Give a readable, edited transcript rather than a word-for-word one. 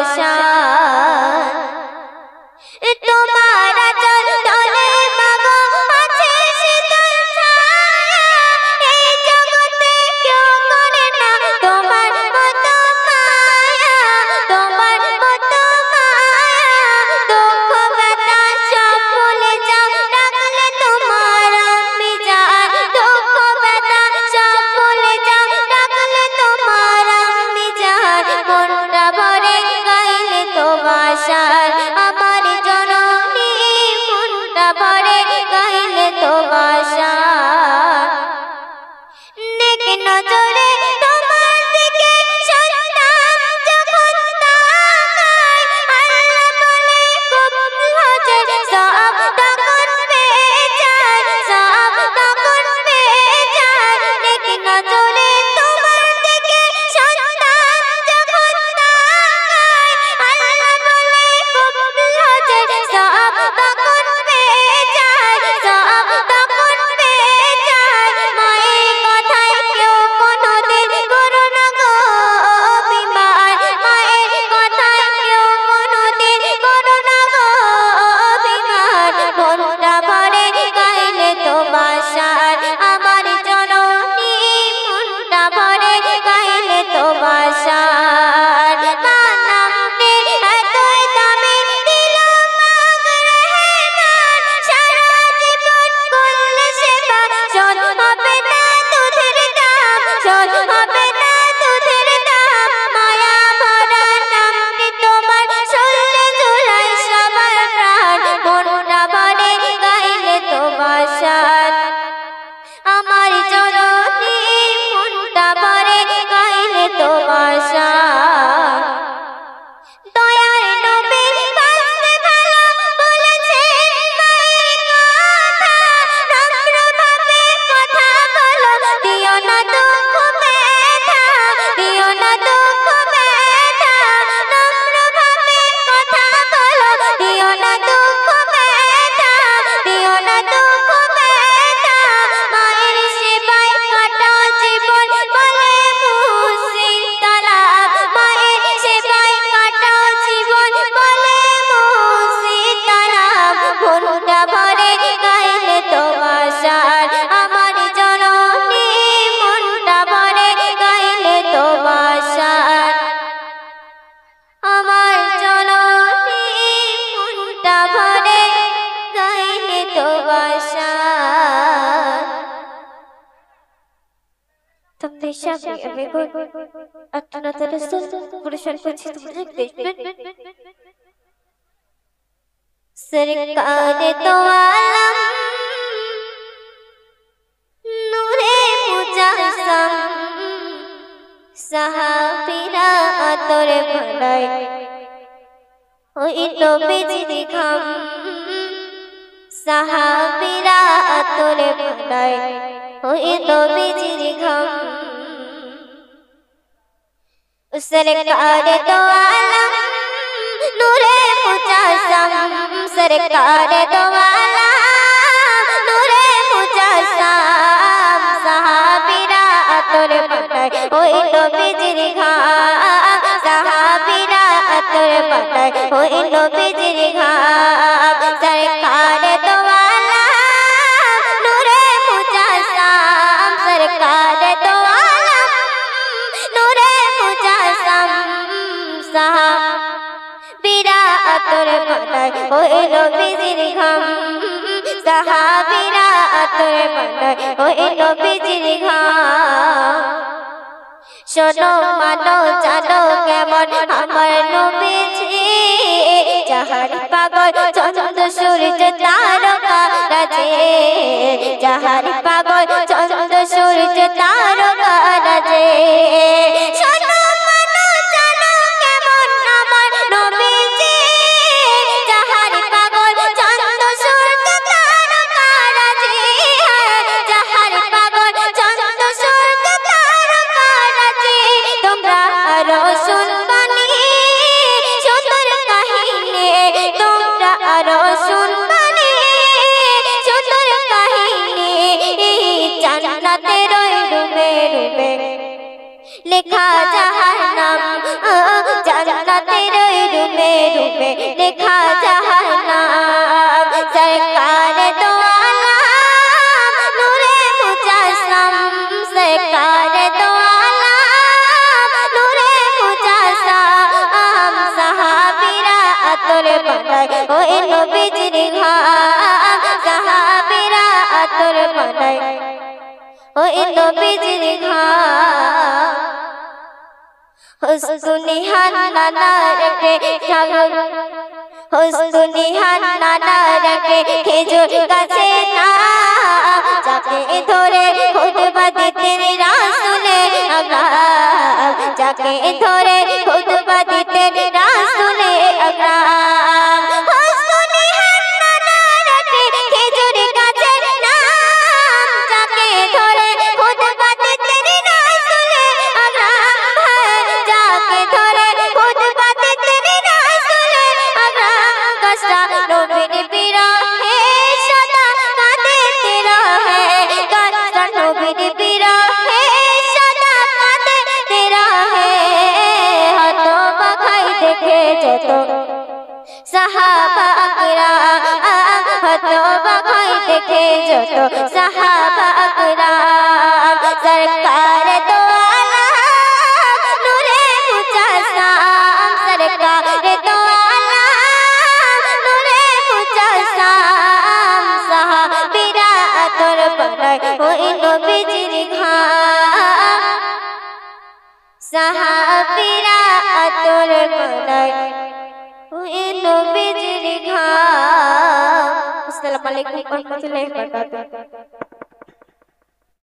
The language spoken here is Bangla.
বাসা তোমার আঁচল তলে মাগো আছে শীতল ছায়া এই জগতে কেউ করে না তোমার মতো মায়া তোমার মতো মায়া দুঃখ ব্যথা সব ভুলে যাও রাখলে তোমার আমি যান দুঃখ ব্যথা সব ভুলে যাও রাখলে তোমার আমি যান মনটা ভরে গাইলে তো বাসার আমার জননী মনটা ভরে গাইলে তো বাসার নেক নজরে তোমার দিকে সন্তান যখন তাকায় আল্লাহ বলে কবুল হজে সব তখন পেয়ে যায় সব তখন পেয়ে যায় নেক নজরে তোমার দিকে সন্তান যখন তাকায় আল্লাহ বলে কবুল হজে সব তখন পেয়ে যায় সব তখন পেয়ে যায় মায়ের কথায় কেউ কোনোদিন করো না গো অভিমান মায়ের কথায় কেউ কোনোদিন করো না গো অভিমান মনটা ভরে গাইলে তো বাসার আমার জননী মনটা ভরে গাইলে তো বাসার মা নামটি এতই দামি দিল মাগ রহমান সারা জীবন করলে সেবা শোধ হবে না দুধের দাম শোধ হবে না দুধের দাম মায়া ভরা নামটি তোমার শুনলে জুড়াই সবার প্রাণ মনটা ভরে গাইলে তো বাসার আমার জননী মনটা ভরে গাইলে তো বাসার দয়ার নবী কাছে ভালো বলেছেন মায়ের কথা নম্রভাবে কথা বলো দিও না দুঃখ ব্যথা দিও না দুঃখ ব্যথা নম্রভাবে কথা বলো দিও না দুঃখ ব্যথা দিও না দুঃখ ব্যথা মায়ের সেবায় কাটাও জীবন বলে মুসিতলা মায়ের সেবায় কাটাও জীবন বলে মুসিতলা মনটা ভরে গাইলে তো বাসার আমার জননী মনটা ভরে গাইলে তো বাসার আমার জননী মনটা ভরে গাইলে তো বাসার তোমাদের সামনে আমি একটা নাতের রাসূল পরিবেশন করছি তোমরা দেখবেন সরকারে তো আলম নূরে মুজাসসাম সাহাবীরা আতরে ভরায় ওই নবীজির ঘাম সাহাবীরা আতরে ভরায় ওই নবীজির ঘাম সরকারে তো আলম নূরে মুজাসসাম সরকারে তো আলম নূরে মুজাসসাম সাহাবীরা আতরে ভরায় ওই নবীজির ঘাম সাহাবীরা আতরে ভরায় ওই নবীজির ঘাম সরকারে তো আলম নূরে মুজাসসাম সরকারে তো আলম নূরে মুজাসসাম সাহাবীরা আতরে ভরায় ওই নবীজির ঘাম সাহাবীরা আতরে ভরায় ওই নবীজির ঘাম শোনো মানো জানো কেমন আমার নবীজি যাহার পাগল চন্দ্র সূর্য তারকা রাজে যাহার পাগল চন্দ্র সূর্য তারকা রাজে শোনো মানো জানো কেমন আমার নবীজি যাহার পাগল চন্দ্র সূর্য তারকা রাজে যাহার পাগল চন্দ্র সূর্য তারকা রাজে তোমরা রসুল বানি সুন্দর কাহিনী তোমরা রসুল বানি সুন্দর কাহিনী জান্নাতে রই রুবে রুবে লেখা জাহান্নাম জান্নাতে রই लिखा जहन्नम सरकार दो आलम नूरे मुजस्सम सरकार दो आलम नूरे मुजस्सम सहाबीरा अतर बनाए ओ नबीजिर घाम सहाबीरा अतर बनाए ओ नबीजिर घाम हुस्नुनिहान नाना रखे सागर हुस्नुनिहान नाना रखे खेजूर गाছে না যাকে ধরে খুতবা দিতে রাসূলে আকরাম যাকে ধরে খুতবা দিতে রাসূলে আকরাম हुस्नुनिहान नाना रखे खेजूর গাছে না যাকে ধরে খুতবা দিতে রাসূলে আকরাম যাকে ধরে খুতবা দিতে রাসূলে আকরাম গাছটা নবীর বিরহে সদা কাঁদতে রহে গাছটা নবীর বিরহে সদা কাঁদতে রহে হতবাগাই দেখে যত সাহাবা আকরাম হতবাগাই দেখে যত সাহাবা আকরাম সরকার দো আলম নূরে মুজস্সম সরকার দো আলম নূরে মুজস্সম সাহাবীরা আতর বানায় ওই নবীজির ঘাম সাহাবীরা আতর বানায় ওই নবীজির ঘাম। আসসালামু আলাইকুম ওয়া রাহমাতুল্লাহি ওয়া বারাকাতুহু।